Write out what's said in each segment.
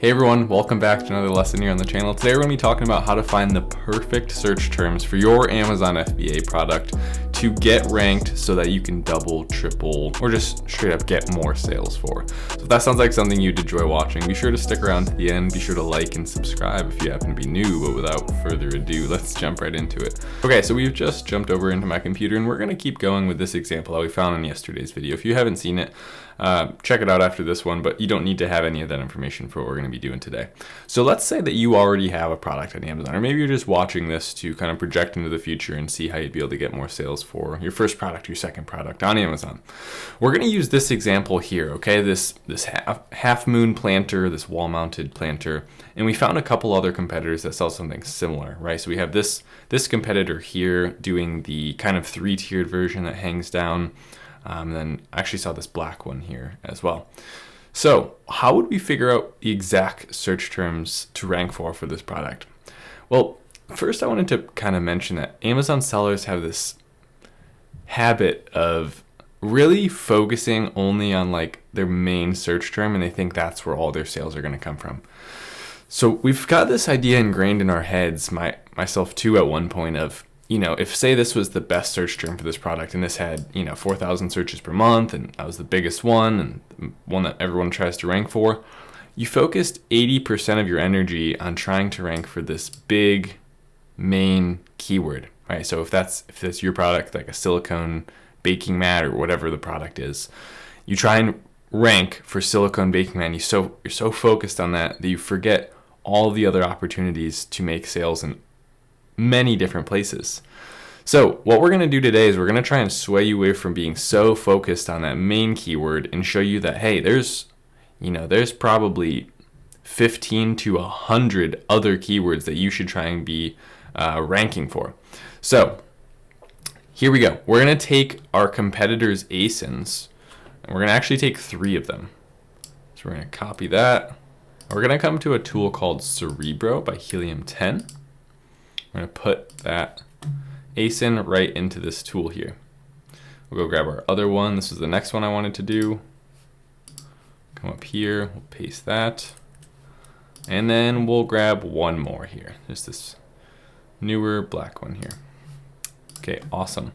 Hey everyone, welcome back to another lesson here on the channel. Today we're going to be talking about how to find the perfect search terms for your Amazon FBA product to get ranked so that you can double, triple, or just straight up get more sales for. So if that sounds like something you'd enjoy watching, be sure to stick around to the end. Be sure to like and subscribe if you happen to be new, but without further ado, let's jump right into it. Okay, so we've just jumped over into my computer and we're going to keep going with this example that we found in yesterday's video. If you haven't seen it, check it out after this one, but you don't need to have any of that information for what we're going to be doing today. So let's say that you already have a product on Amazon, or maybe you're just watching this to kind of project into the future and see how you'd be able to get more sales for your first product, your second product on Amazon. We're going to use this example here, okay? This half moon planter, this wall mounted planter, and we found a couple other competitors that sell something similar, right? So we have this competitor here doing the kind of 3-tiered version that hangs down. Then I actually saw this black one here as well. So how would we figure out the exact search terms to rank for this product? Well, first I wanted to kind of mention that Amazon sellers have this habit of really focusing only on like their main search term, and they think that's where all their sales are going to come from. So we've got this idea ingrained in our heads, myself too, at one point of, if say this was the best search term for this product and this had, 4,000 searches per month and that was the biggest one and one that everyone tries to rank for, you focused 80% of your energy on trying to rank for this big main keyword, right? So if that's your product, like a silicone baking mat or whatever the product is, you try and rank for silicone baking mat and you're so focused on that you forget all the other opportunities to make sales in many different places. So what we're going to do today is we're going to try and sway you away from being so focused on that main keyword and show you that, hey, there's probably 15 to 100 other keywords that you should try and be ranking for. So here we go. We're going to take our competitors' ASINs and we're going to actually take 3 of them. So we're going to copy that. We're going to come to a tool called Cerebro by Helium 10. We're going to put that ASIN right into this tool here. We'll go grab our other one. This is the next one I wanted to do. Come up here, we'll paste that. And then we'll grab one more here. Just this newer black one here. Okay, awesome.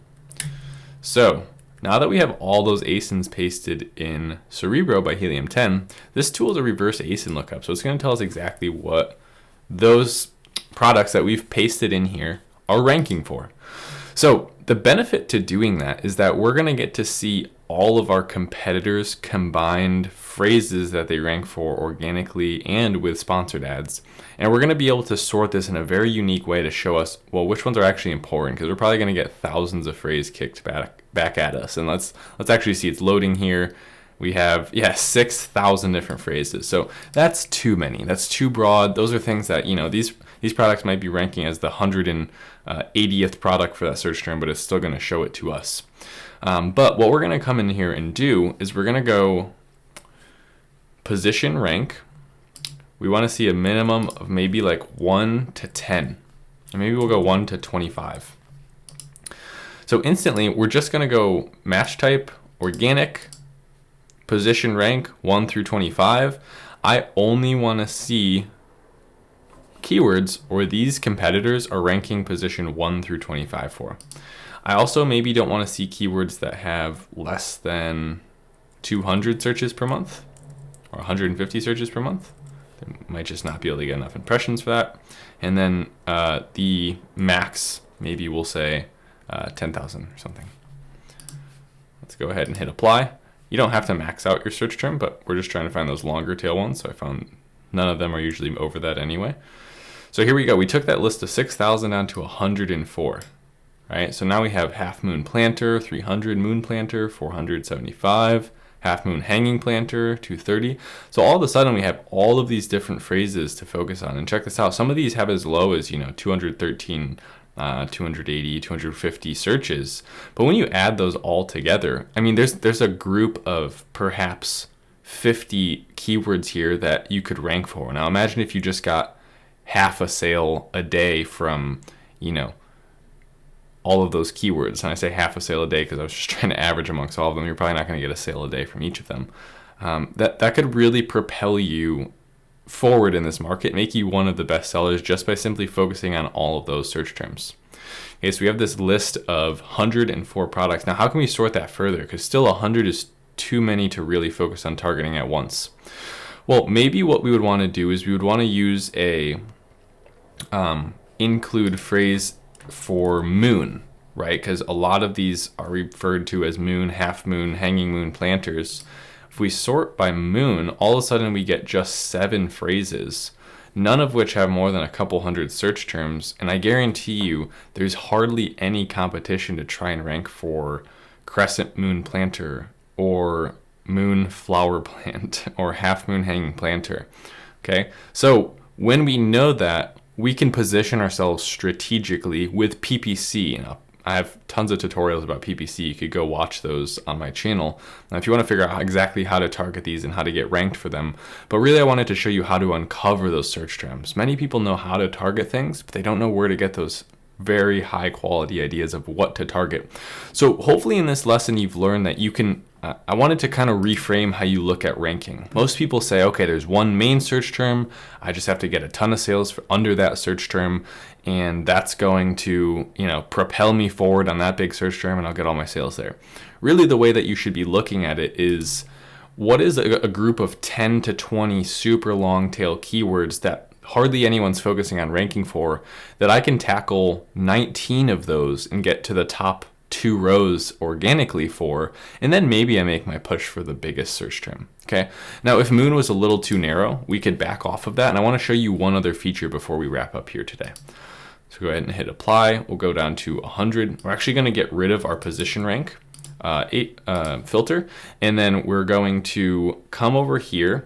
So now that we have all those ASINs pasted in Cerebro by Helium 10, this tool is a reverse ASIN lookup. So it's going to tell us exactly what those products that we've pasted in here are ranking for. So the benefit to doing that is that we're going to get to see all of our competitors' combined phrases that they rank for organically and with sponsored ads. And we're going to be able to sort this in a very unique way to show us, well, which ones are actually important, because we're probably going to get thousands of phrases kicked back at us. And let's actually see, it's loading here. We have, 6,000 different phrases. So that's too many. That's too broad. Those are things that, these products might be ranking as the 180th product for that search term, but it's still going to show it to us. But what we're going to come in here and do is we're going to go position rank. We want to see a minimum of maybe like 1 to 10. And maybe we'll go 1 to 25. So instantly, we're just going to go match type, organic, position rank 1 through 25. I only want to see keywords or these competitors are ranking position 1 through 25 for. I also maybe don't want to see keywords that have less than 200 searches per month or 150 searches per month. They might just not be able to get enough impressions for that. And then the max, maybe we'll say 10,000 or something. Let's go ahead and hit apply. You don't have to max out your search term, but we're just trying to find those longer tail ones. So I found none of them are usually over that anyway. So here we go. We took that list of 6,000 down to 104. Right? So now we have half moon planter, 300 moon planter, 475, half moon hanging planter, 230. So all of a sudden we have all of these different phrases to focus on. And check this out. Some of these have as low as, 213, 280, 250 searches. But when you add those all together, I mean, there's a group of perhaps 50 keywords here that you could rank for. Now imagine if you just got half a sale a day from, all of those keywords. And I say half a sale a day because I was just trying to average amongst all of them. You're probably not going to get a sale a day from each of them. That could really propel you forward in this market, make you one of the best sellers just by simply focusing on all of those search terms. Okay, so we have this list of 104 products. Now, how can we sort that further? Because still 100 is too many to really focus on targeting at once. Well, maybe what we would want to do is we would want to use a include phrase for moon, right? Because a lot of these are referred to as moon, half moon, hanging moon planters. If we sort by moon, all of a sudden we get just 7 phrases, none of which have more than a couple hundred search terms. And I guarantee you there's hardly any competition to try and rank for crescent moon planter or moon flower plant or half moon hanging planter. Okay, so when we know that, we can position ourselves strategically with PPC. Now, I have tons of tutorials about PPC. You could go watch those on my channel if you want to figure out exactly how to target these and how to get ranked for them. But really, I wanted to show you how to uncover those search terms. Many people know how to target things, but they don't know where to get those very high quality ideas of what to target. So hopefully in this lesson, you've learned that you can I wanted to kind of reframe how you look at ranking. Most people say, okay, there's one main search term. I just have to get a ton of sales for under that search term, and that's going to, propel me forward on that big search term, and I'll get all my sales there. Really, the way that you should be looking at it is, what is a group of 10 to 20 super long tail keywords that hardly anyone's focusing on ranking for, that I can tackle 19 of those and get to the top 2 rows organically for, and then maybe I make my push for the biggest search term. Okay, now if moon was a little too narrow, we could back off of that, and I want to show you one other feature before we wrap up here today. So go ahead and hit apply. We'll go down to 100. We're actually going to get rid of our position rank filter, and then we're going to come over here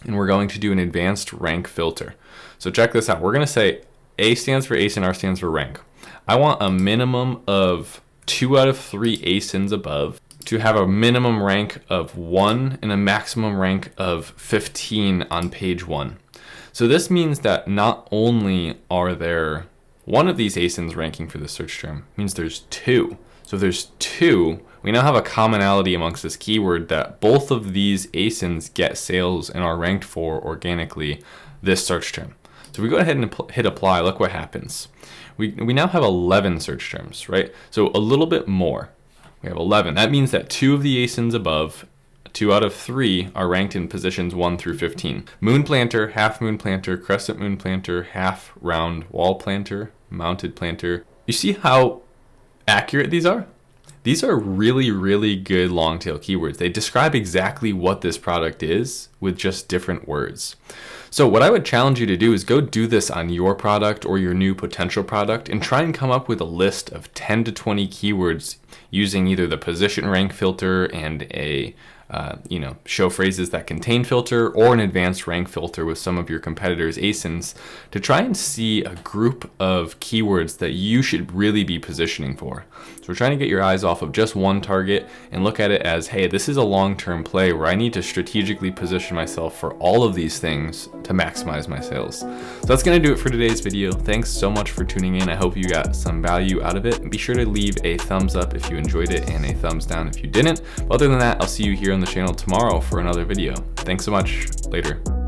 and we're going to do an advanced rank filter. So check this out. We're going to say A stands for ASIN, R stands for rank. I want a minimum of 2 out of 3 ASINs above to have a minimum rank of 1 and a maximum rank of 15 on page 1. So this means that not only are there one of these ASINs ranking for the search term, it means there's 2. So if there's 2, we now have a commonality amongst this keyword that both of these ASINs get sales and are ranked for organically this search term. So if we go ahead and hit apply, look what happens. We now have 11 search terms, right? So a little bit more. We have 11. That means that 2 of the ASINs above, 2 out of 3, are ranked in positions 1 through 15. Moon planter, half moon planter, crescent moon planter, half round wall planter, mounted planter. You see how accurate these are? These are really, really good long tail keywords. They describe exactly what this product is with just different words. So what I would challenge you to do is go do this on your product or your new potential product and try and come up with a list of 10 to 20 keywords using either the position rank filter and a show phrases that contain filter, or an advanced rank filter with some of your competitors' ASINs, to try and see a group of keywords that you should really be positioning for. So we're trying to get your eyes off of just one target and look at it as, hey, this is a long-term play where I need to strategically position myself for all of these things to maximize my sales. So that's going to do it for today's video. Thanks so much for tuning in. I hope you got some value out of it. Be sure to leave a thumbs up if you enjoyed it and a thumbs down if you didn't. But other than that, I'll see you here on the channel tomorrow for another video. Thanks so much. Later.